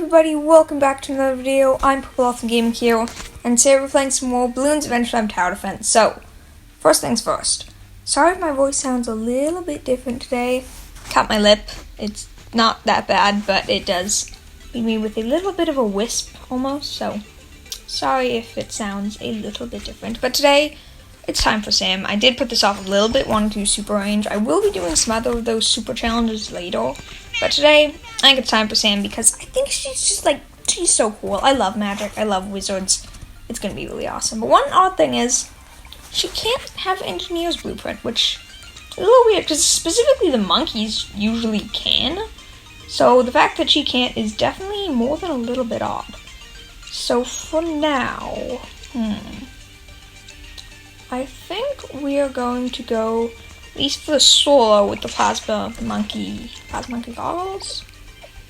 everybody, welcome back to another video. I'm Purple Gaming here, and today we're playing some more Bloons Adventure Time Tower Defense. So, first things first. Sorry if my voice sounds a little bit different today. Cut my lip. It's not that bad, but it does leave me with a little bit of a wisp almost, so sorry if it sounds a little bit different. But today, it's time for Sam. I did put this off a little bit, wanting to do super range. I will be doing some other of those super challenges later, but today, I think it's time for Sam because I think she's just like, she's so cool. I love magic. I love wizards. It's going to be really awesome. But one odd thing is, she can't have Engineer's Blueprint, which is a little weird because specifically the monkeys usually can. So the fact that she can't is definitely more than a little bit odd. So for now, I think we are going to go, at least for the solo, with the plasma monkey goggles.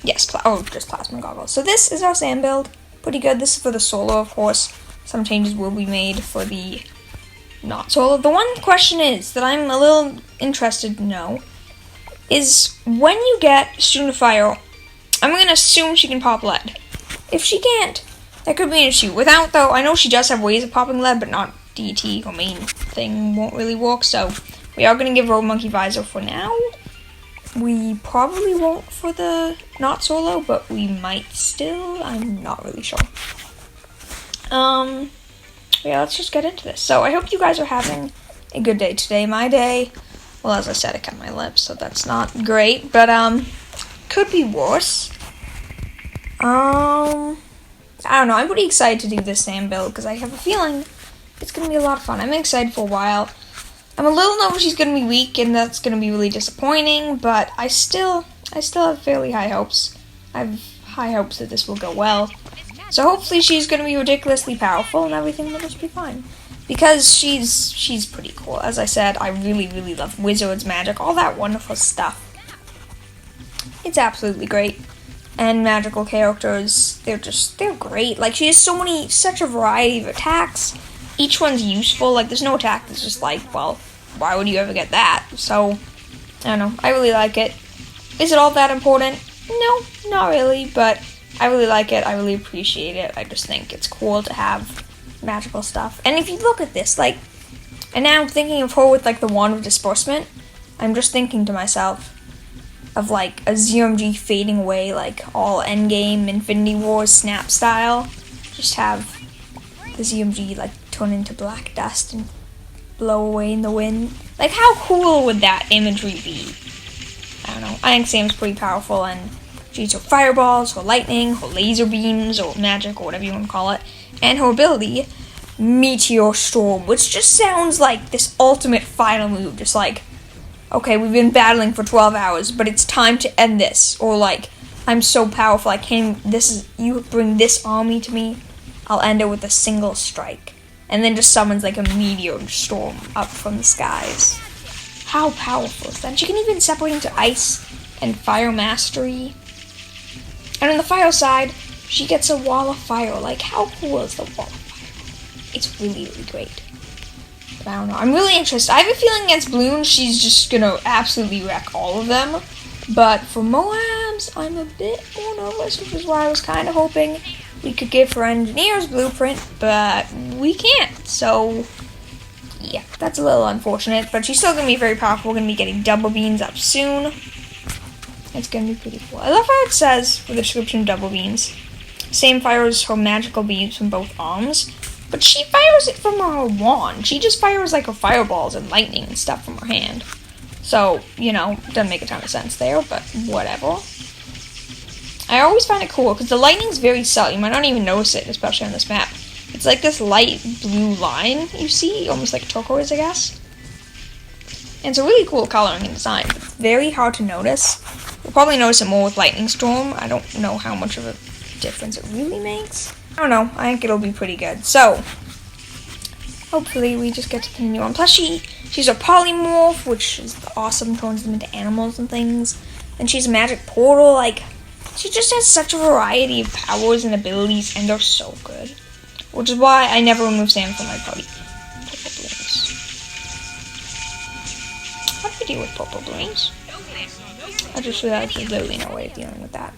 Yes, just plasma goggles. So this is our Sam build. Pretty good. This is for the solo, of course. Some changes will be made for the not solo. The one question is that I'm a little interested to know is when you get Student of Fire, I'm going to assume she can pop lead. If she can't, that could be an issue. Without, though, I know she does have ways of popping lead, but not DT or main thing won't really work, so we are going to give her a monkey visor for now. We probably won't for the not solo, but we might still. I'm not really sure. Yeah, let's just get into this. So I hope you guys are having a good day today. My day, well, as I said, I cut my lips, so that's not great, but could be worse. I don't know. I'm pretty excited to do this Sam build because I have a feeling it's going to be a lot of fun. I'm excited for a while. I'm a little nervous she's going to be weak, and that's going to be really disappointing, but I still have fairly high hopes. I have high hopes that this will go well. So hopefully she's going to be ridiculously powerful, and everything will just be fine. Because she's pretty cool. As I said, I really, really love wizards, magic, all that wonderful stuff. It's absolutely great. And magical characters, they're great. Like, she has such a variety of attacks. Each one's useful. Like, there's no attack that's just like, well, why would you ever get that? So, I don't know. I really like it. Is it all that important? No, not really, but I really like it. I really appreciate it. I just think it's cool to have magical stuff. And if you look at this, like, and now I'm thinking of her with, like, the Wand of Disbursement, I'm just thinking to myself of, like, a ZMG fading away, like, all Endgame, Infinity Wars, Snap style. Just have the ZMG, like, turn into black dust and blow away in the wind. Like, how cool would that imagery be? I don't know. I think Sam's pretty powerful, and she's her fireballs, her lightning, her laser beams, or magic, or whatever you want to call it, and her ability, Meteor Storm, which just sounds like this ultimate final move. Just like, okay, we've been battling for 12 hours, but it's time to end this. Or like, I'm so powerful, you bring this army to me, I'll end it with a single strike. And then just summons like a meteor storm up from the skies. How powerful is that? And she can even separate into ice and fire mastery. And on the fire side, she gets a wall of fire. Like, how cool is the wall of fire? It's really, really great. But I don't know. I'm really interested. I have a feeling against Bloons, she's just gonna absolutely wreck all of them. But for Moabs, I'm a bit more nervous, which is why I was kind of hoping we could give her Engineer's Blueprint, but we can't. So, yeah, that's a little unfortunate. But she's still going to be very powerful. We're going to be getting double beams up soon. It's going to be pretty cool. I love how it says, with the description, double beams. Sam fires her magical beams from both arms, but she fires it from her wand. She just fires, like, her fireballs and lightning and stuff from her hand. So, you know, doesn't make a ton of sense there, but whatever. I always find it cool, because the lightning's very subtle. You might not even notice it, especially on this map. It's like this light blue line you see, almost like turquoise, I guess. And it's a really cool coloring and design, but very hard to notice. You'll probably notice it more with Lightning Storm. I don't know how much of a difference it really makes. I don't know. I think it'll be pretty good. So, hopefully we just get to continue on. Plus, she's a polymorph, which is awesome, turns them into animals and things. And she's a magic portal, like, she just has such a variety of powers and abilities, and they're so good. Which is why I never remove Sam from my party. Purple Bloons. How do you deal with Purple Bloons? I just realized there's literally no way of dealing with that.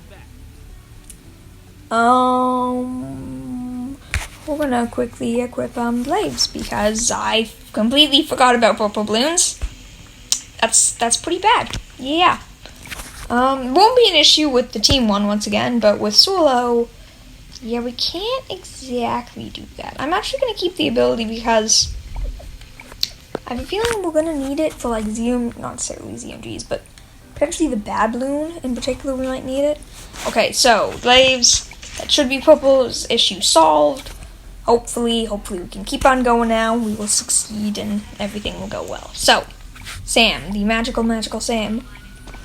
We're gonna quickly equip Blaves because I completely forgot about purple balloons. That's pretty bad. Yeah. Won't be an issue with the team one once again, but with solo, yeah, we can't exactly do that. I'm actually gonna keep the ability because I have a feeling we're gonna need it for like not necessarily ZMGs, but potentially the bad balloon in particular. We might need it. Okay, so Blaves, that should be purple's issue solved. Hopefully we can keep on going now. We will succeed and everything will go well. So, Sam, the magical Sam.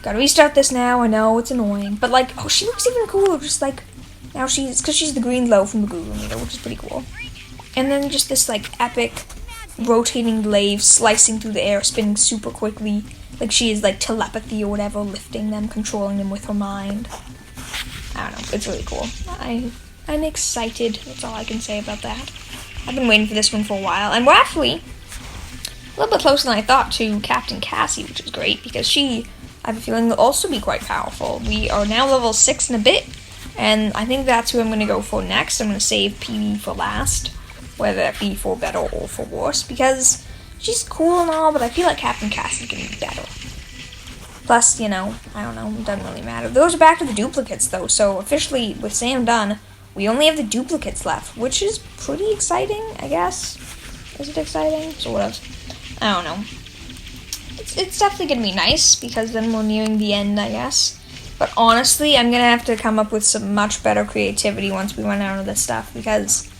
Gotta restart this now. I know it's annoying, but like, oh, she looks even cooler. Just like now because she's the green glow from the Google meter, which is pretty cool. And then just this like epic rotating glaive slicing through the air, spinning super quickly, like she is like telepathy or whatever, lifting them, controlling them with her mind. I don't know. It's really cool. I'm excited. That's all I can say about that. I've been waiting for this one for a while, and we're actually a little bit closer than I thought to Captain Cassie, which is great because she, I have a feeling, will also be quite powerful. We are now level 6 and a bit, and I think that's who I'm going to go for next. I'm going to save PB for last, whether that be for better or for worse, because she's cool and all, but I feel like Captain Cassie's going to be better. Plus, you know, I don't know, it doesn't really matter. Those are back to the duplicates, though, so officially, with Sam done, we only have the duplicates left, which is pretty exciting, I guess. Is it exciting? Sort of. I don't know. It's definitely going to be nice, because then we're nearing the end, I guess. But honestly, I'm going to have to come up with some much better creativity once we run out of this stuff, because,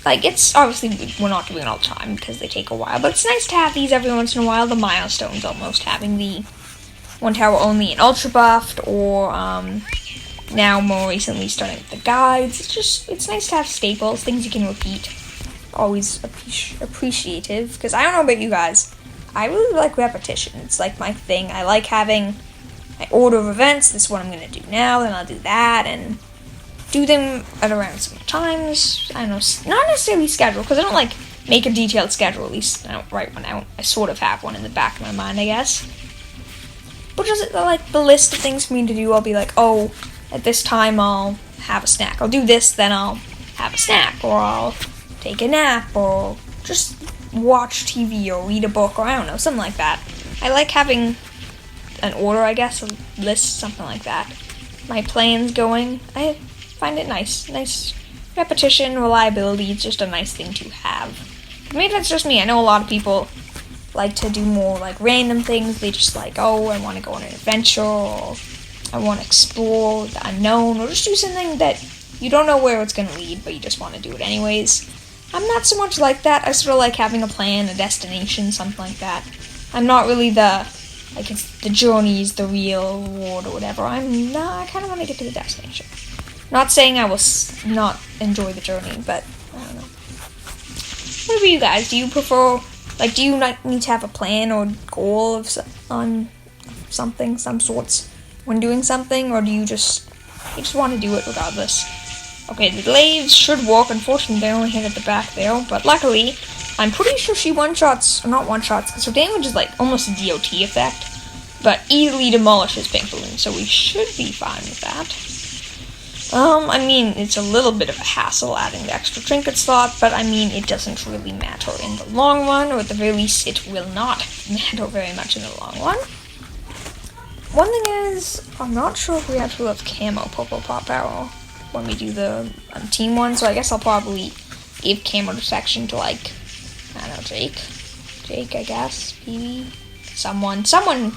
like, it's, obviously, we're not doing it all the time, because they take a while, but it's nice to have these every once in a while. The milestones, almost, having the one tower only in Ultra Buffed, or, now more recently starting with the guides. It's nice to have staples, things you can repeat. Always appreciative, because I don't know about you guys, I really like repetition. It's like my thing. I like having my order of events. This is what I'm going to do now, then I'll do that, and do them at around some times. I don't know, not necessarily schedule, because I don't like make a detailed schedule, at least I don't write one out. I sort of have one in the back of my mind, I guess. But just like the list of things for me to do, I'll be like, oh, at this time I'll have a snack. I'll do this, then I'll have a snack, or I'll take a nap, or just watch TV, or read a book, or I don't know, something like that. I like having an order, I guess, a list, something like that. My plans going, I find it nice. Nice repetition, reliability, it's just a nice thing to have. Maybe that's just me. I know a lot of people like to do more like random things. They just like, oh, I want to go on an adventure, or I want to explore the unknown, or just do something that you don't know where it's going to lead, but you just want to do it anyways. I'm not so much like that. I sort of like having a plan, a destination, something like that. I'm not really it's the journey is the real reward or whatever. I kind of want to get to the destination. Not saying I will not enjoy the journey, but I don't know. What about you guys? Do you prefer, do you not need to have a plan or goal on something, some sorts, when doing something, or do you just want to do it regardless? Okay, the glaives should work. Unfortunately, they only hit at the back there, but luckily, I'm pretty sure she one-shots, or not one-shots, because her damage is almost a DOT effect, but easily demolishes pink balloons, so we should be fine with that. I mean, it's a little bit of a hassle adding the extra trinket slot, but I mean, it doesn't really matter in the long run, or at the very least, it will not matter very much in the long run. One thing is, I'm not sure if we actually have camo purple pop arrow when we do the team one, so I guess I'll probably give camo detection to, I don't know, Jake, I guess, PB, someone,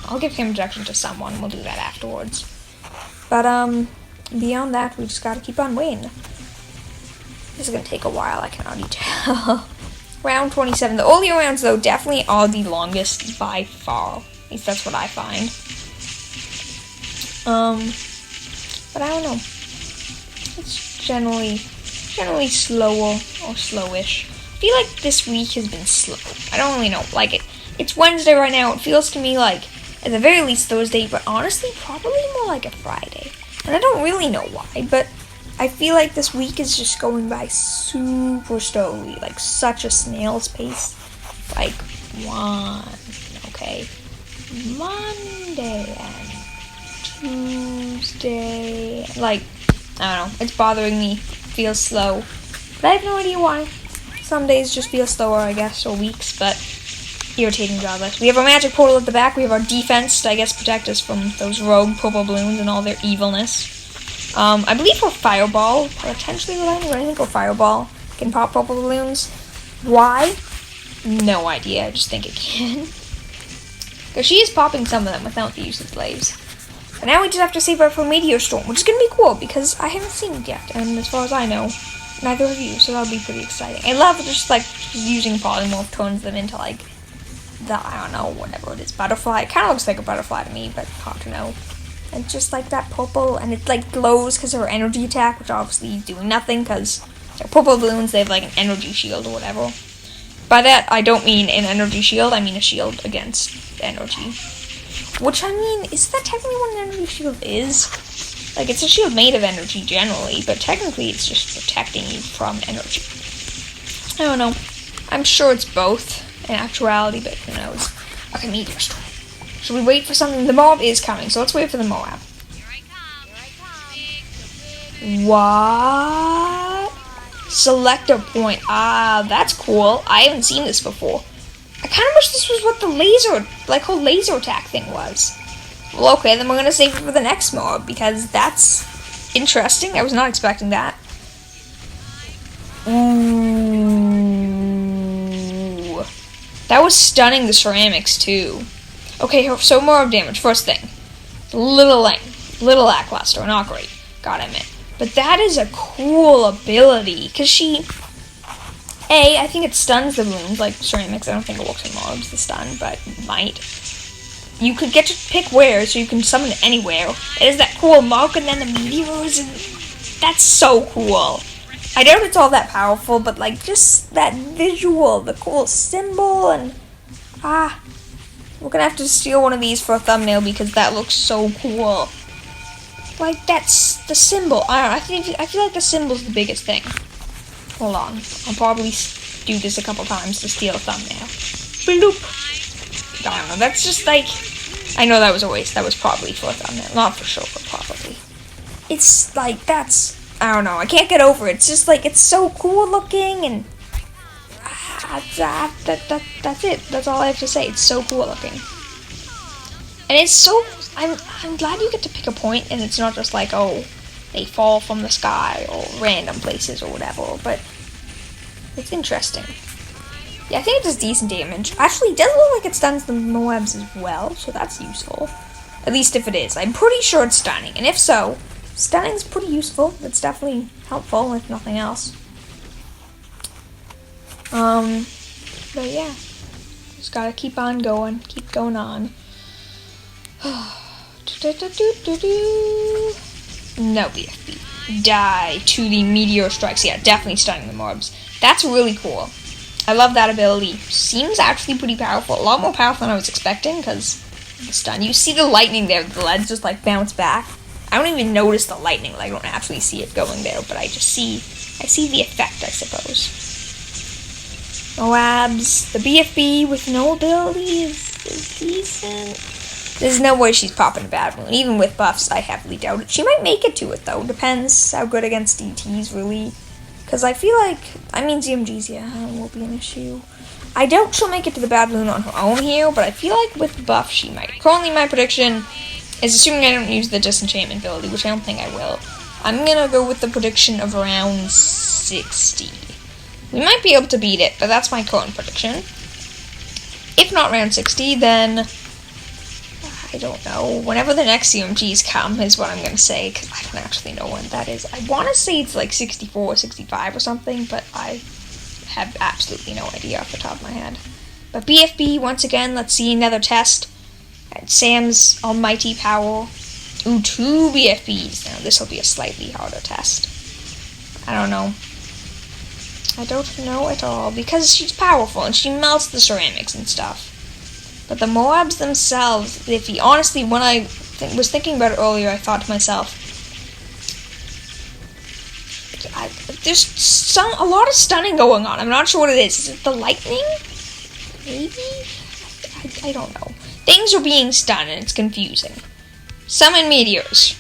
I'll give camo detection to someone, we'll do that afterwards. But, beyond that, we just gotta keep on waiting. This is gonna take a while, I can already tell. Round 27, the earlier rounds, though, definitely are the longest by far. At least that's what I find. But I don't know. It's generally slower or slowish. I feel like this week has been slow. I don't really know. It's Wednesday right now. It feels to me like, at the very least, Thursday, but honestly, probably more like a Friday. And I don't really know why, but I feel like this week is just going by super slowly, such a snail's pace. Monday and Tuesday, I don't know. It's bothering me. It feels slow. But I have no idea why. Some days just feel slower, I guess, or weeks, but irritating regardless. We have our magic portal at the back. We have our defense to, I guess, protect us from those rogue purple balloons and all their evilness. I believe her fireball, potentially reliable, but I think her fireball can pop purple balloons. Why? No idea. I just think it can. Because she is popping some of them without the use of blades. But now we just have to save her for Meteor Storm, which is going to be cool because I haven't seen it yet. And as far as I know, neither of you, so that'll be pretty exciting. I love just like using polymorph, turns them into like the, I don't know, whatever it is, butterfly. It kind of looks like a butterfly to me, but hard to know. And just like that purple, and it like glows because of her energy attack, which obviously is doing nothing because they're purple balloons, they have like an energy shield or whatever. By that, I don't mean an energy shield, I mean a shield against energy. Which, I mean, is that technically what an energy shield is? Like, it's a shield made of energy generally, but technically it's just protecting you from energy. I don't know. I'm sure it's both in actuality, but who knows. Okay, Meteor Storm. Should we wait for something? The mob is coming, so let's wait for the Moab. Here I come. What? Select a point. Ah, that's cool. I haven't seen this before. I kind of wish this was what the laser, like whole laser attack thing was. Well, okay, then we're going to save it for the next mob, because that's interesting. I was not expecting that. Ooh. That was stunning the ceramics, too. Okay, so more of damage. First thing. Little lame. Little lackluster. Not great. God, I admit. But that is a cool ability, because she... I think it stuns the balloons, like ceramics. I don't think it works in mobs, the stun, but it might. You could get to pick where, so you can summon it anywhere. It is that cool mark, and then the meteors, and that's so cool. I doubt it's all that powerful, but like just that visual, the cool symbol, and we're gonna have to steal one of these for a thumbnail because that looks so cool. Like that's the symbol. I don't know. I feel like the symbol's the biggest thing. Hold on. I'll probably do this a couple times to steal a thumbnail. Bloop. I don't know. That's just like... I know that was a waste. That was probably for a thumbnail. Not for sure, but probably. It's like, that's... I don't know. I can't get over it. It's just like, it's so cool looking and... that's it. That's all I have to say. It's so cool looking. And it's so... I'm glad you get to pick a point and it's not just like, oh... they fall from the sky or random places or whatever, but it's interesting. Yeah, I think it does decent damage. Actually, it does look like it stuns the Moabs as well, so that's useful. At least if it is. I'm pretty sure it's stunning, and if so, stunning's pretty useful. It's definitely helpful, if nothing else. But yeah. Just gotta keep on going. Keep going on. No BFB. Die to the meteor strikes. Yeah, definitely stunning the mobs. That's really cool. I love that ability. Seems actually pretty powerful. A lot more powerful than I was expecting because the stun. You see the lightning there. The leads just like bounce back. I don't even notice the lightning. Like, I don't actually see it going there, but I see the effect, I suppose. Moabs. The BFB with no ability is decent. There's no way she's popping a bad balloon. Even with buffs, I heavily doubt it. She might make it to it, though. Depends how good against DTs, really. Because I feel like... I mean, ZMGs, yeah, will be an issue. I doubt she'll make it to the bad balloon on her own here, but I feel like with buff, she might. Currently, my prediction is, assuming I don't use the disenchantment ability, which I don't think I will, I'm gonna go with the prediction of around 60. We might be able to beat it, but that's my current prediction. If not around 60, then... I don't know. Whenever the next CMGs come is what I'm going to say, because I don't actually know when that is. I want to say it's like 64 or 65 or something, but I have absolutely no idea off the top of my head. But BFB, once again, let's see another test. At Sam's almighty power. Ooh, 2 BFBs. Now, this will be a slightly harder test. I don't know. I don't know at all, because she's powerful, and she melts the ceramics and stuff. But the Moabs themselves, honestly, when I was thinking about it earlier, I thought to myself, there's a lot of stunning going on. I'm not sure what it is. Is it the lightning? Maybe? I don't know. Things are being stunned, and it's confusing. Summon meteors.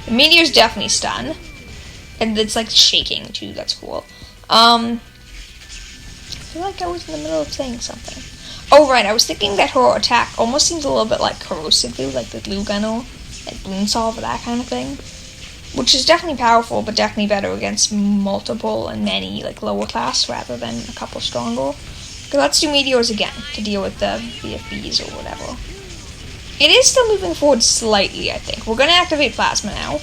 The meteor's definitely stun. And it's like shaking too, that's cool. I feel like I was in the middle of saying something. Oh right, I was thinking that her attack almost seems a little bit like corrosive glue, like the glue gunner, like Bloons or that kind of thing. Which is definitely powerful, but definitely better against multiple and many like lower class rather than a couple stronger. Okay, let's do meteors again to deal with the VFBs or whatever. It is still moving forward slightly, I think. We're gonna activate plasma now.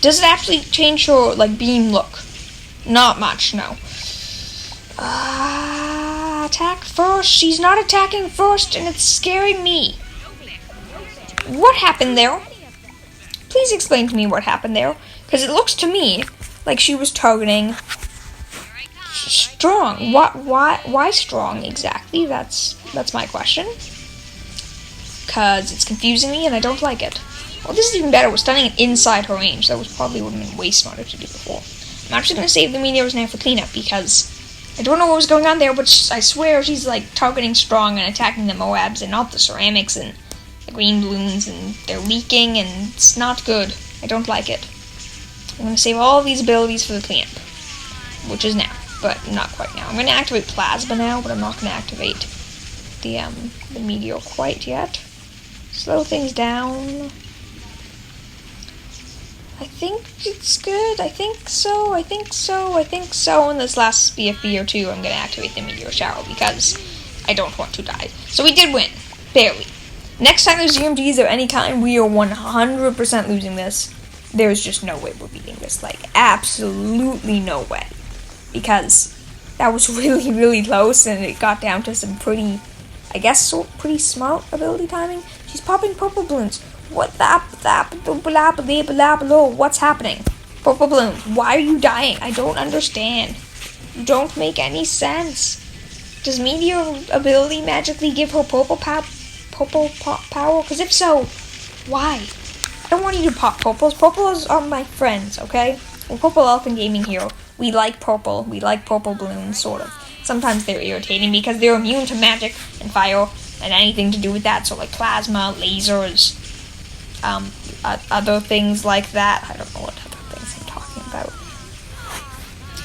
Does it actually change her like beam look? Not much, no. Attack first. She's not attacking first, and it's scaring me. What happened there? Please explain to me what happened there, because it looks to me like she was targeting strong. Why strong exactly? That's my question. Because it's confusing me and I don't like it. Well, this is even better. We're stunning it inside her range. That was probably would have been way smarter to do before. I'm actually going to save the meteors now for cleanup because I don't know what was going on there, but I swear she's like targeting strong and attacking the Moabs and not the ceramics and the green balloons, and they're leaking and it's not good. I don't like it. I'm going to save all of these abilities for the cleanup, which is now, but not quite now. I'm going to activate plasma now, but I'm not going to activate the meteor quite yet. Slow things down. I think it's good. I think so. In this last BFB or two, I'm going to activate the meteor shower because I don't want to die. So we did win. Barely. Next time there's UMGs of any kind, we are 100% losing this. There's just no way we're beating this. Like, absolutely no way. Because that was really, really close, and it got down to some pretty, I guess, pretty smart ability timing. She's popping purple balloons. What's happening? Purple balloons. Why are you dying? I don't understand. You don't make any sense. Does meteor ability magically give her purple power? Because if so, why? I don't want you to pop purples. Purples are my friends, okay? We're Purple Elf and Gaming Hero. We like purple. We like purple balloons, sort of. Sometimes they're irritating because they're immune to magic and fire and anything to do with that. So like plasma, lasers, other things like that. I don't know what other things I'm talking about.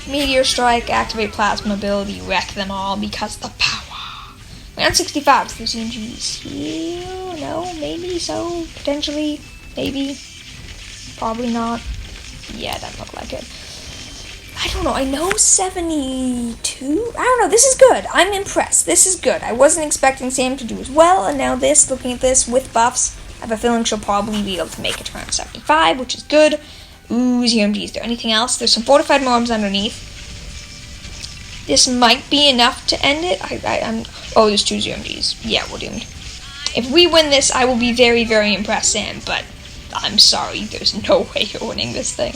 Meteor Strike, activate plasma ability, wreck them all because the power. We're on 65, so there's UMGs here. No, maybe so. Potentially. Maybe. Probably not. Yeah, it doesn't look like it. I don't know. I know 72. I don't know. This is good. I'm impressed. This is good. I wasn't expecting Sam to do as well, and now this, looking at this with buffs, I have a feeling she'll probably be able to make it around 75, which is good. Ooh, UMG. Is there anything else? There's some fortified mobs underneath. This might be enough to end it. Oh, there's 2 UMGs. Yeah, we're doomed. If we win this, I will be very, very impressed, Sam, but I'm sorry. There's no way you're winning this thing.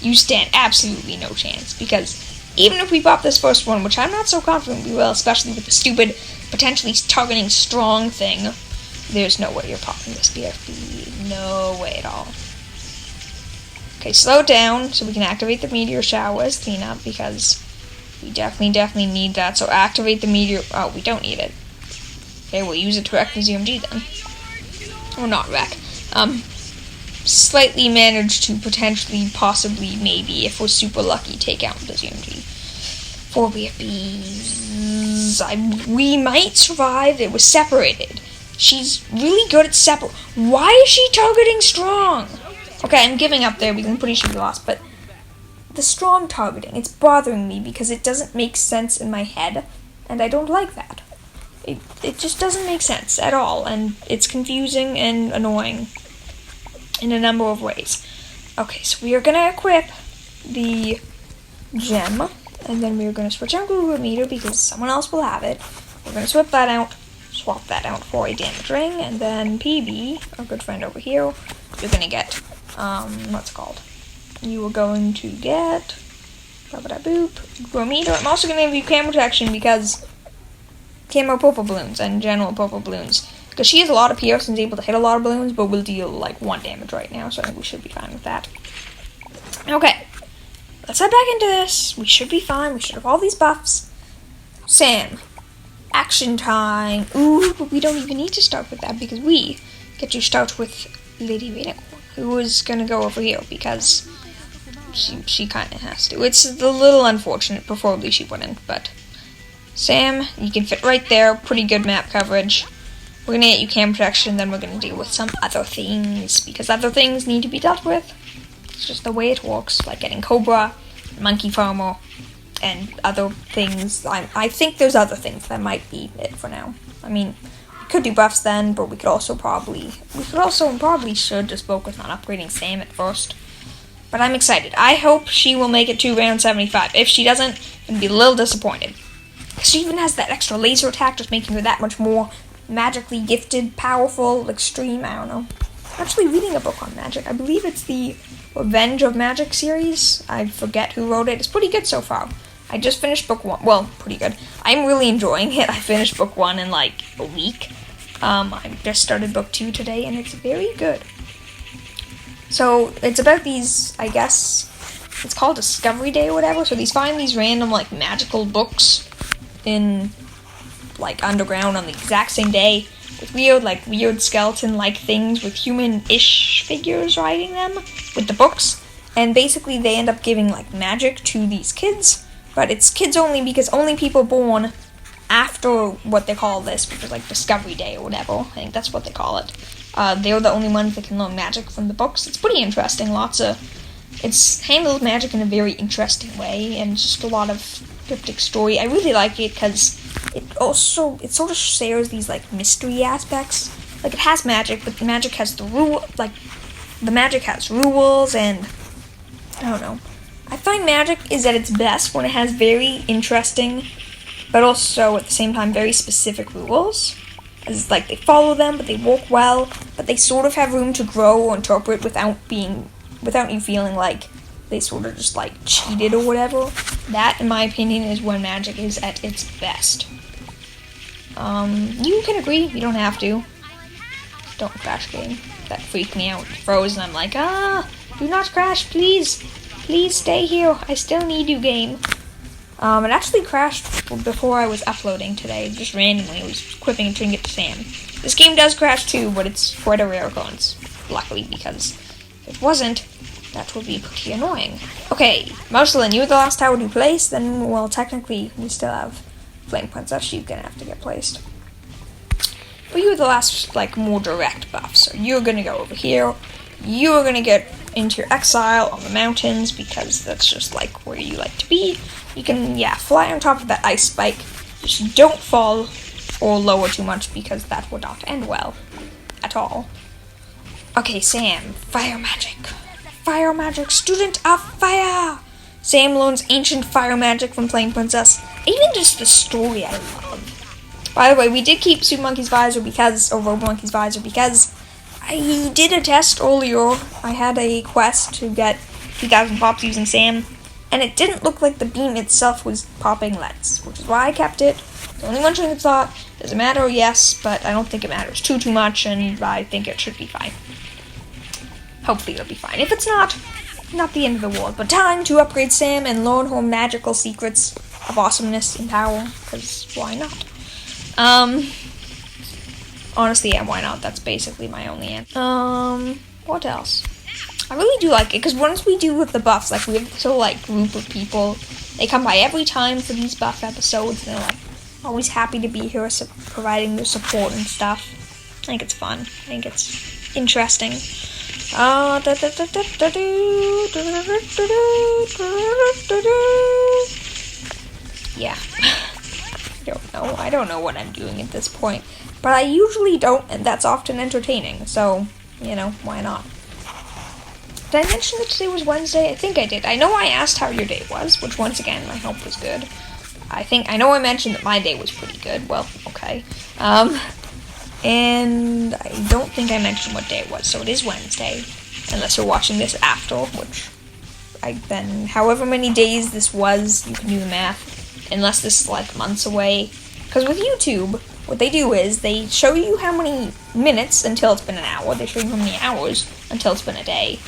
You stand absolutely no chance, because even if we pop this first one, which I'm not so confident we will, especially with the stupid, potentially targeting strong thing, there's no way you're popping this BFB. No way at all. Okay, slow down so we can activate the meteor shower as cleanup, because we definitely need that. So activate the meteor. Oh, we don't need it. Okay, we'll use it to wreck the ZMG then. Or not wreck. Slightly manage to potentially, possibly, maybe, if we're super lucky, take out the ZMG. 4 BFBs. We might survive. It was separated. She's really good at separate. Why is she targeting strong? Okay, I'm giving up there because I'm pretty sure we lost, but the strong targeting, it's bothering me because it doesn't make sense in my head, and I don't like that. It just doesn't make sense at all, and it's confusing and annoying in a number of ways. Okay, so we are going to equip the gem, and then we are going to switch out Google Meter because someone else will have it. We're going to swap that out for a damage ring, and then PB, our good friend over here, you're going to get, what's it called? You are going to get, boop, Google Meter. I'm also going to give you camera protection because camo purple balloons and general purple balloons. Because she has a lot of PS and is able to hit a lot of balloons, but will deal like 1 damage right now, so I think we should be fine with that. Okay, let's head back into this. We should be fine. We should have all these buffs. Sam, action time. Ooh, but we don't even need to start with that because we get to start with Lady Rainicorn, who is gonna go over here because she kind of has to. It's a little unfortunate. Preferably she wouldn't, but Sam, you can fit right there. Pretty good map coverage. We're gonna get you cam protection, then we're gonna deal with some other things because other things need to be dealt with. It's just the way it works, like getting Cobra, Monkey Farmer, and other things. I think there's other things that might be it for now. I mean, we could do buffs then, but we could also and probably should just focus on upgrading Sam at first. But I'm excited. I hope she will make it to round 75. If she doesn't, I'm gonna be a little disappointed. She even has that extra laser attack, just making her that much more magically gifted, powerful, extreme. I don't know. I'm actually reading a book on magic. I believe it's the Revenge of Magic series. I forget who wrote it. It's pretty good so far. I just finished book 1. Well, pretty good. I'm really enjoying it. I finished book 1 in like a week. I just started book 2 today, and it's very good. So, it's about these, I guess, it's called Discovery Day or whatever. So, find these random, like, magical books in, like, underground on the exact same day with weird skeleton-like things with human-ish figures riding them with the books. And basically, they end up giving, like, magic to these kids. But it's kids only because only people born after what they call this, which is, like, Discovery Day or whatever. I think that's what they call it. They're the only ones that can learn magic from the books. It's pretty interesting. It's handled magic in a very interesting way, and just a lot of cryptic story. I really like it because it sort of shares these like mystery aspects. Like it has magic, but the magic has the magic has rules, and I don't know. I find magic is at its best when it has very interesting, but also at the same time very specific rules. As like they follow them, but they work well, but they sort of have room to grow or interpret without you feeling like they sort of just like cheated or whatever. That, in my opinion, is when magic is at its best. You can agree, you don't have to. Don't crash game. That freaked me out. It froze and I'm like, do not crash, please. Please stay here. I still need you, game. It actually crashed before I was uploading today, just randomly. It was equipping a trinket to Sam. This game does crash too, but it's quite a rare occurrence, luckily, because if it wasn't, that would be pretty annoying. Okay, Marceline, you were the last tower to place, then, well, technically, we still have Flame Princess. She's gonna have to get placed. But you were the last, like, more direct buff, so you're gonna go over here. You're gonna get into your exile on the mountains, because that's just, like, where you like to be. You can, fly on top of that ice spike. Just don't fall or lower too much, because that would not end well at all. Okay, Sam, fire magic. Fire magic, student of fire! Sam learns ancient fire magic from Flame Princess. Even just the story I love. By the way, we did keep Super Monkey's Visor Robo Monkey's Visor because I did a test earlier. I had a quest to get 2,000 pops using Sam, and it didn't look like the beam itself was popping LEDs, which is why I kept it. The only one train of thought, does it matter? Yes, but I don't think it matters too much, and I think it should be fine. Hopefully it'll be fine. If it's not the end of the world. But time to upgrade Sam and learn her magical secrets of awesomeness and power, because why not? Honestly, why not? That's basically my only answer. What else? I really do like it, because once we do with the buffs, like, we have this whole, like, group of people. They come by every time for these buff episodes, and they're, like, always happy to be here, providing their support and stuff. I think it's fun. I think it's interesting. Yeah. I don't know what I'm doing at this point. But I usually don't, and that's often entertaining. So, why not? Did I mention that today was Wednesday? I think I did. I know I asked how your day was, which once again, I hope was good. I know I mentioned that my day was pretty good. Well, okay. And I don't think I mentioned what day it was, so it is Wednesday. Unless you're watching this after, which however many days this was, you can do the math. Unless this is like months away. Because with YouTube, what they do is they show you how many minutes until it's been an hour. They show you how many hours until it's been a day.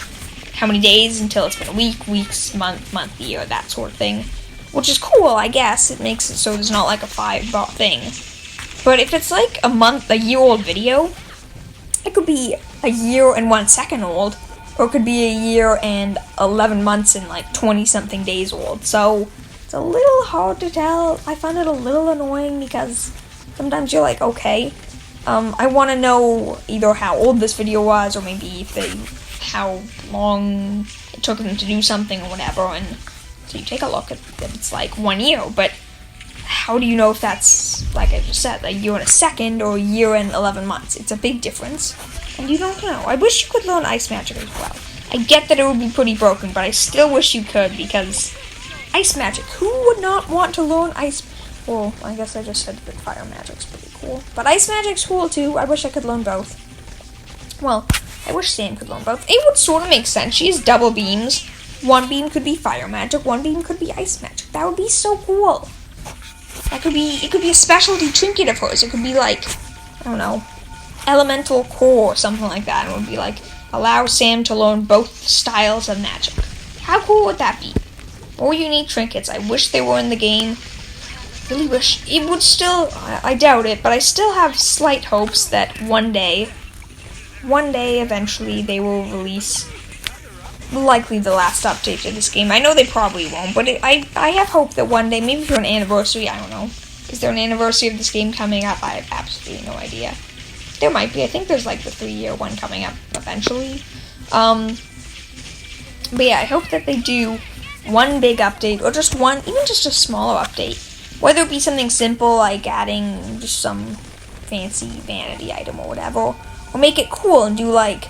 How many days until it's been a week, weeks, month, year, that sort of thing. Which is cool, I guess. It makes it so there's not like a 5-bar thing. But if it's like a year-old video, it could be a year and 1 second old, or it could be a year and 11 months and like 20-something days old. So it's a little hard to tell. I find it a little annoying because sometimes you're like, okay, I want to know either how old this video was, or maybe how long it took them to do something or whatever, and so you take a look at it, it's like 1 year, but how do you know if that's, like I just said, a year and a second or a year and 11 months? It's a big difference, and you don't know. I wish you could learn ice magic as well. I get that it would be pretty broken, but I still wish you could, because ice magic, who would not want to learn ice? Well, I guess I just said that fire magic's pretty cool, but ice magic's cool too. I wish I could learn both. Well, I wish Sam could learn both. It would sort of make sense. She has double beams. One beam could be fire magic, one beam could be ice magic. That would be so cool. It could be a specialty trinket of hers. It could be like, I don't know, elemental core or something like that. It would be like, allow Sam to learn both styles of magic. How cool would that be? More unique trinkets. I wish they were in the game. Really wish. It would still, I doubt it, but I still have slight hopes that one day eventually they will release likely the last update to this game. I know they probably won't, but I have hope that one day, maybe for an anniversary, I don't know. Is there an anniversary of this game coming up? I have absolutely no idea. There might be. I think there's like the 3-year one coming up eventually. But yeah, I hope that they do one big update, or just one, even just a smaller update. Whether it be something simple like adding just some fancy vanity item or whatever, or make it cool and do like,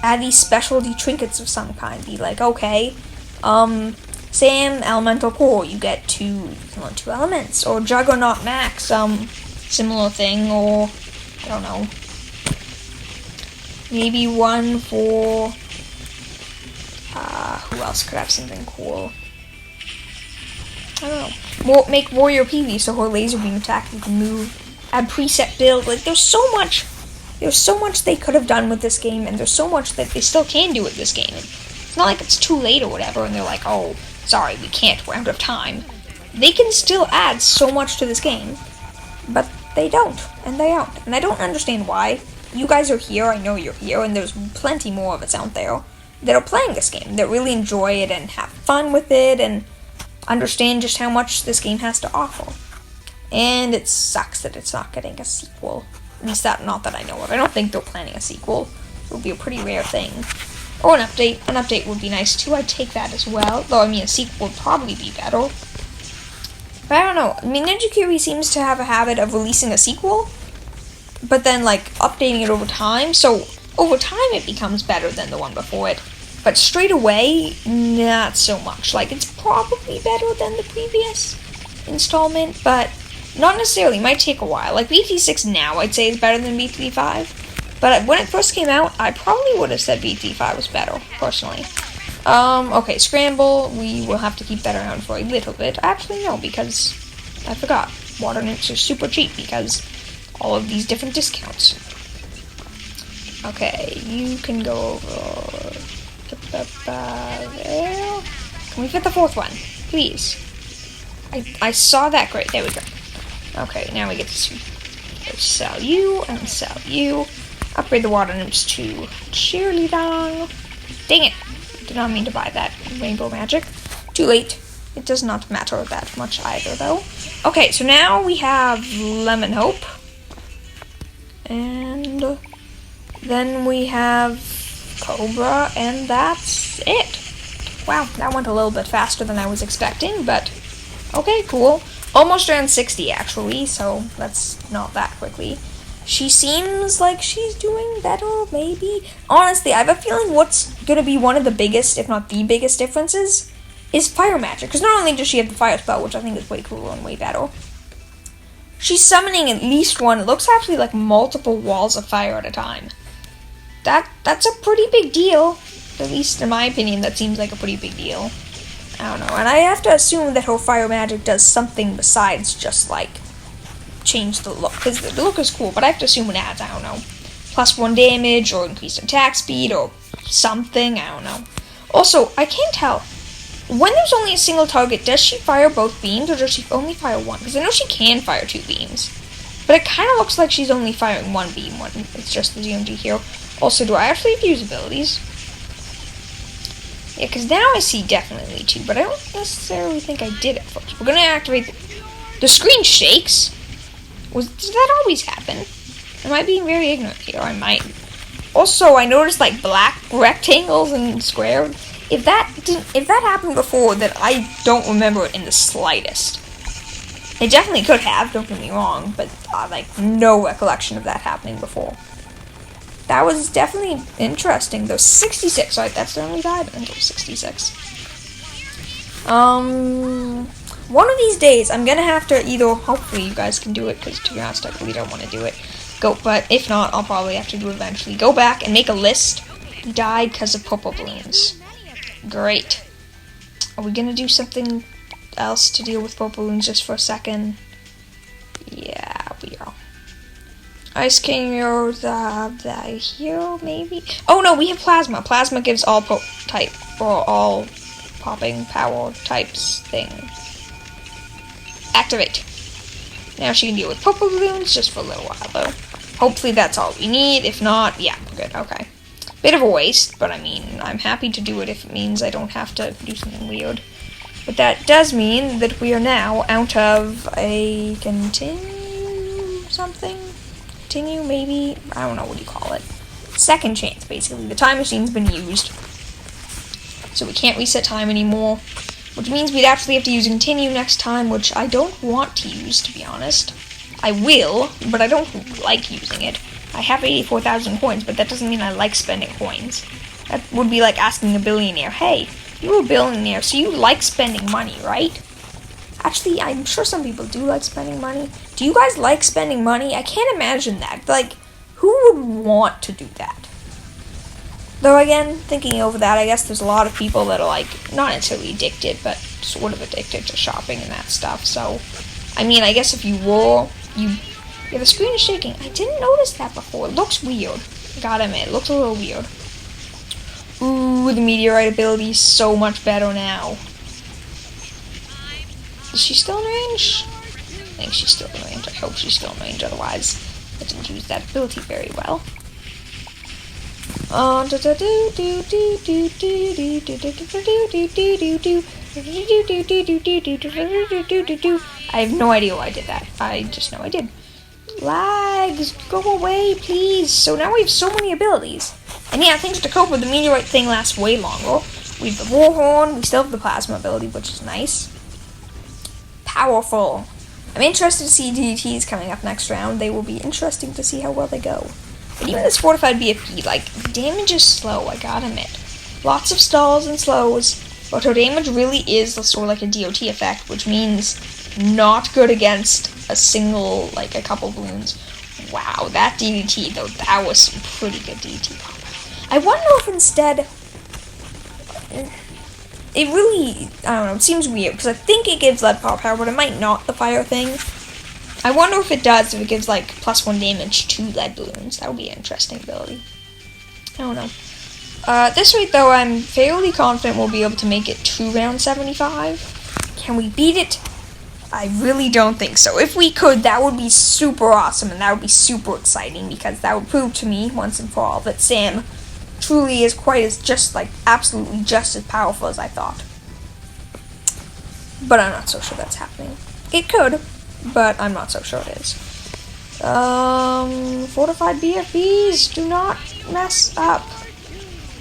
add these specialty trinkets of some kind. Be like, okay, Sam, elemental core, you can learn 2 elements, or Juggernaut Max, similar thing, or, I don't know, maybe one for, who else could have something cool? I don't know, make Warrior PV so her laser beam attack you can move, add preset build, like, there's so much they could have done with this game, and there's so much that they still can do with this game. It's not like it's too late or whatever, and they're like, oh, sorry, we can't, we're out of time. They can still add so much to this game, but they don't, and they don't. And I don't understand why. You guys are here, I know you're here, and there's plenty more of us out there that are playing this game, that really enjoy it and have fun with it, and understand just how much this game has to offer. And it sucks that it's not getting a sequel. At least not that I know of. I don't think they're planning a sequel. It would be a pretty rare thing. Or an update. An update would be nice too. I'd take that as well. Though, I mean, a sequel would probably be better. But I don't know. I mean, Ninja Kiwi seems to have a habit of releasing a sequel, but then, like, updating it over time. So, over time it becomes better than the one before it. But straight away, not so much. Like, it's probably better than the previous installment, but not necessarily. It might take a while. Like, BT6 now, I'd say, is better than BT5. But when it first came out, I probably would have said BT5 was better, personally. Okay, Scramble, we will have to keep that around for a little bit. Actually, no, because I forgot. Water nymphs are super cheap because all of these different discounts. Okay, you can go over there. Can we fit the 4th one? Please. I saw that. Great, there we go. Okay, now we get to sell you and sell you. Upgrade the water nymphs to cheerleading. Dang it. Did not mean to buy that rainbow magic. Too late. It does not matter that much either, though. Okay, so now we have Lemon Hope. And then we have Cobra, and that's it. Wow, that went a little bit faster than I was expecting, but okay, cool. Almost around 60, actually, so that's not that quickly. She seems like she's doing better, maybe. Honestly, I have a feeling what's going to be one of the biggest, if not the biggest differences, is fire magic. Because not only does she have the fire spell, which I think is way cooler and way better, she's summoning at least one. It looks actually like multiple walls of fire at a time. That's a pretty big deal. At least in my opinion, that seems like a pretty big deal. I don't know. And I have to assume that her fire magic does something besides just, like, change the look. Because the look is cool, but I have to assume it adds, I don't know, +1 damage or increased attack speed or something. I don't know. Also, I can't tell. When there's only a single target, does she fire both beams or does she only fire one? Because I know she can fire 2 beams. But it kind of looks like she's only firing 1 beam when it's just the ZMG here. Also, do I actually have to use abilities? Yeah, because now I see definitely 2, but I don't necessarily think I did at first. We're going to activate the screen shakes. Did that always happen? Am I being very ignorant here? I might. Also, I noticed like black rectangles and squares. If that happened before, then I don't remember it in the slightest. It definitely could have, don't get me wrong, but like no recollection of that happening before. That was definitely interesting though. 66, right? That's the only died until 66. One of these days, I'm gonna have to either, hopefully you guys can do it, because to be honest, I really don't want to do it. But if not, I'll probably have to do it eventually. Go back and make a list. He died because of purple balloons. Great. Are we gonna do something else to deal with purple balloons just for a second? Yeah, we are. Ice King Heroes, the hero, maybe? Oh no, we have Plasma. Plasma gives all all popping power types thing. Activate. Now she can deal with purple balloons just for a little while, though. Hopefully that's all we need. If not, yeah, we're good. Okay. Bit of a waste, but I mean, I'm happy to do it if it means I don't have to do something weird. But that does mean that we are now out of a continue something? Continue, maybe? I don't know, what do you call it? Second chance, basically. The time machine's been used. So we can't reset time anymore. Which means we'd actually have to use continue next time, which I don't want to use, to be honest. I will, but I don't like using it. I have 84,000 coins, but that doesn't mean I like spending coins. That would be like asking a billionaire, hey, you're a billionaire, so you like spending money, right? Actually, I'm sure some people do like spending money. Do you guys like spending money? I can't imagine that. Like, who would want to do that? Though again, thinking over that, I guess there's a lot of people that are like, not necessarily addicted, but sort of addicted to shopping and that stuff. So, I mean, I guess if you were, yeah, the screen is shaking. I didn't notice that before. It looks weird. Gotta admit, it looks a little weird. Ooh, the meteorite ability is so much better now. Is she still in range? I think she's still in range. I hope she's still in range, otherwise I didn't use that ability very well. I have no idea why I did that. I just know I did. Lags, go away, please. So now we have so many abilities. And yeah, things to cope with the meteorite thing lasts way longer. We have the Warhorn, we still have the Plasma ability, which is nice. Powerful. I'm interested to see DDTs coming up next round. They will be interesting to see how well they go. But even this fortified BFB, like, damage is slow, I gotta admit. Lots of stalls and slows, but her damage really is sort of like a DOT effect, which means not good against a single, like, a couple balloons. Wow, that DDT, though, that was some pretty good DDT. I wonder if instead, it really, I don't know, it seems weird, because I think it gives lead power, but it might not, the fire thing. I wonder if it does, if it gives, like, +1 damage to lead balloons. That would be an interesting ability. I don't know. At this rate, though, I'm fairly confident we'll be able to make it to round 75. Can we beat it? I really don't think so. If we could, that would be super awesome, and that would be super exciting, because that would prove to me, once and for all, that Sam truly is absolutely just as powerful as I thought. But I'm not so sure that's happening. It could, but I'm not so sure it is. Fortified BFBs, do not mess up.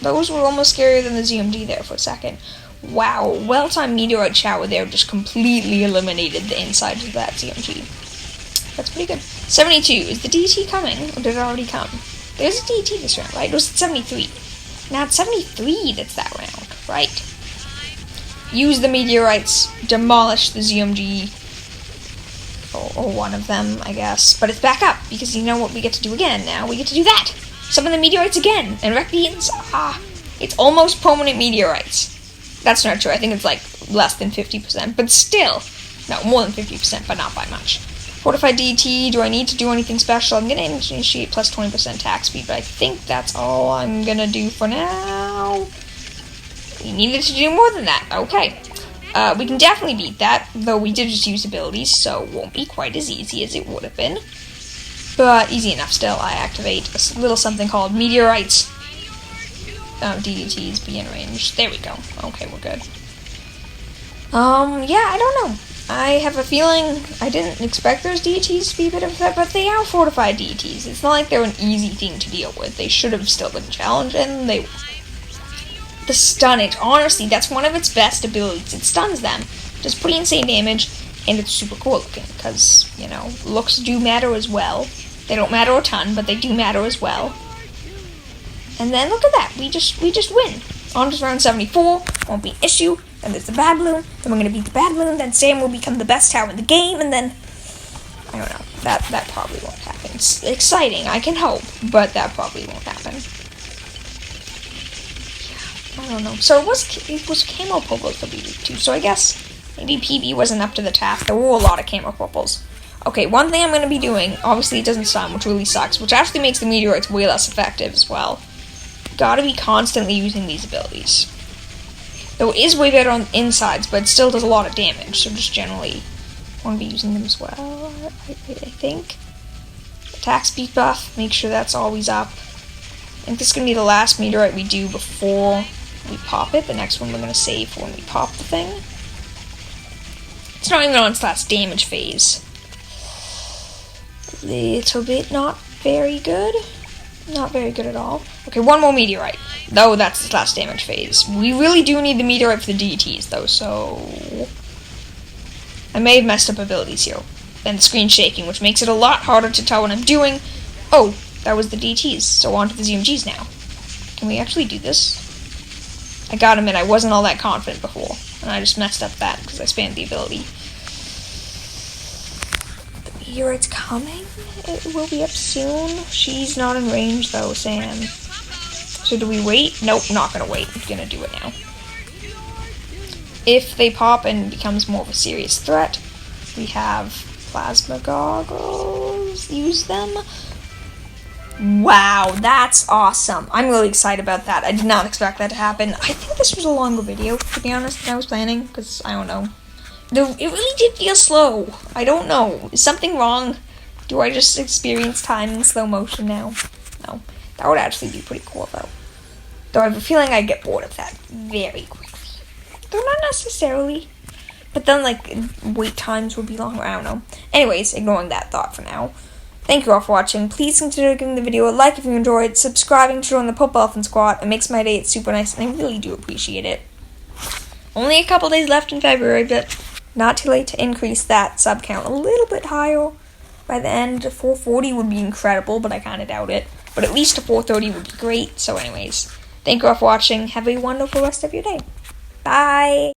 Those were almost scarier than the ZMG there for a second. Wow, well-timed meteorite shower there just completely eliminated the insides of that ZMG. That's pretty good. 72, is the DT coming, or did it already come? There's a DT this round, right? Or was it 73? Now it's 73 that's that round, right? Use the meteorites, demolish the ZMG, or one of them, I guess. But it's back up, because you know what we get to do again now? We get to do that! Summon the meteorites again, and wreck the inside. It's almost permanent meteorites. That's not true, I think it's like less than 50%, but still. No, more than 50%, but not by much. Fortified DT, do I need to do anything special? I'm going to initiate plus 20% attack speed, but I think that's all I'm going to do for now. We needed to do more than that. Okay. We can definitely beat that, though we did just use abilities, so it won't be quite as easy as it would have been. But easy enough still. I activate a little something called Meteorites. DDTs be in range. There we go. Okay, we're good. Yeah, I don't know. I have a feeling I didn't expect those DDTs to be a bit of a threat, but they are fortified DDTs. It's not like they're an easy thing to deal with. They should have still been challenged, and they... The stunning, honestly, that's one of its best abilities. It stuns them. Does pretty insane damage, and it's super cool looking, because, you know, looks do matter as well. They don't matter a ton, but they do matter as well. And then look at that, we just win. On to round 74, won't be an issue. Then there's the bad balloon, then we're gonna beat the bad balloon, then Sam will become the best tower in the game, and then I don't know. That probably won't happen. It's exciting, I can hope, but that probably won't happen. Yeah, I don't know. So it was camo purples for BD2, so I guess maybe PB wasn't up to the task. There were a lot of camo purples. Okay, one thing I'm gonna be doing, obviously it doesn't stun, which really sucks, which actually makes the meteorites way less effective as well. Gotta be constantly using these abilities. Though it is way better on insides, but it still does a lot of damage, so just generally want to be using them as well, I think. Attack speed buff, make sure that's always up. I think this is going to be the last meteorite we do before we pop it. The next one we're going to save for when we pop the thing. It's not even on its last damage phase. A little bit not very good. Not very good at all. Okay, one more meteorite. Though that's its last damage phase. We really do need the meteorite for the DTs, though, so... I may have messed up abilities here. And the screen's shaking, which makes it a lot harder to tell what I'm doing. Oh, that was the DTs, so on to the ZMGs now. Can we actually do this? I gotta admit, I wasn't all that confident before. And I just messed up that, because I spammed the ability. The meteorite's coming? It will be up soon. She's not in range, though, Sam. So do we wait? Nope, not gonna wait. I'm gonna do it now. If they pop and becomes more of a serious threat, we have plasma goggles. Use them. Wow, that's awesome. I'm really excited about that. I did not expect that to happen. I think this was a longer video, to be honest, than I was planning, because I don't know. It really did feel slow. I don't know. Is something wrong? Do I just experience time in slow motion now? No. That would actually be pretty cool, though. Though I have a feeling I'd get bored of that very quickly. Though not necessarily. But then, like, wait times would be longer. I don't know. Anyways, ignoring that thought for now. Thank you all for watching. Please consider giving the video a like if you enjoyed, subscribing to join the Purple Elephant Squad. It makes my day. It's super nice, and I really do appreciate it. Only a couple days left in February, but not too late to increase that sub count a little bit higher. By the end, 440 would be incredible, but I kind of doubt it. But at least a 430 would be great. So anyways, thank you all for watching. Have a wonderful rest of your day. Bye!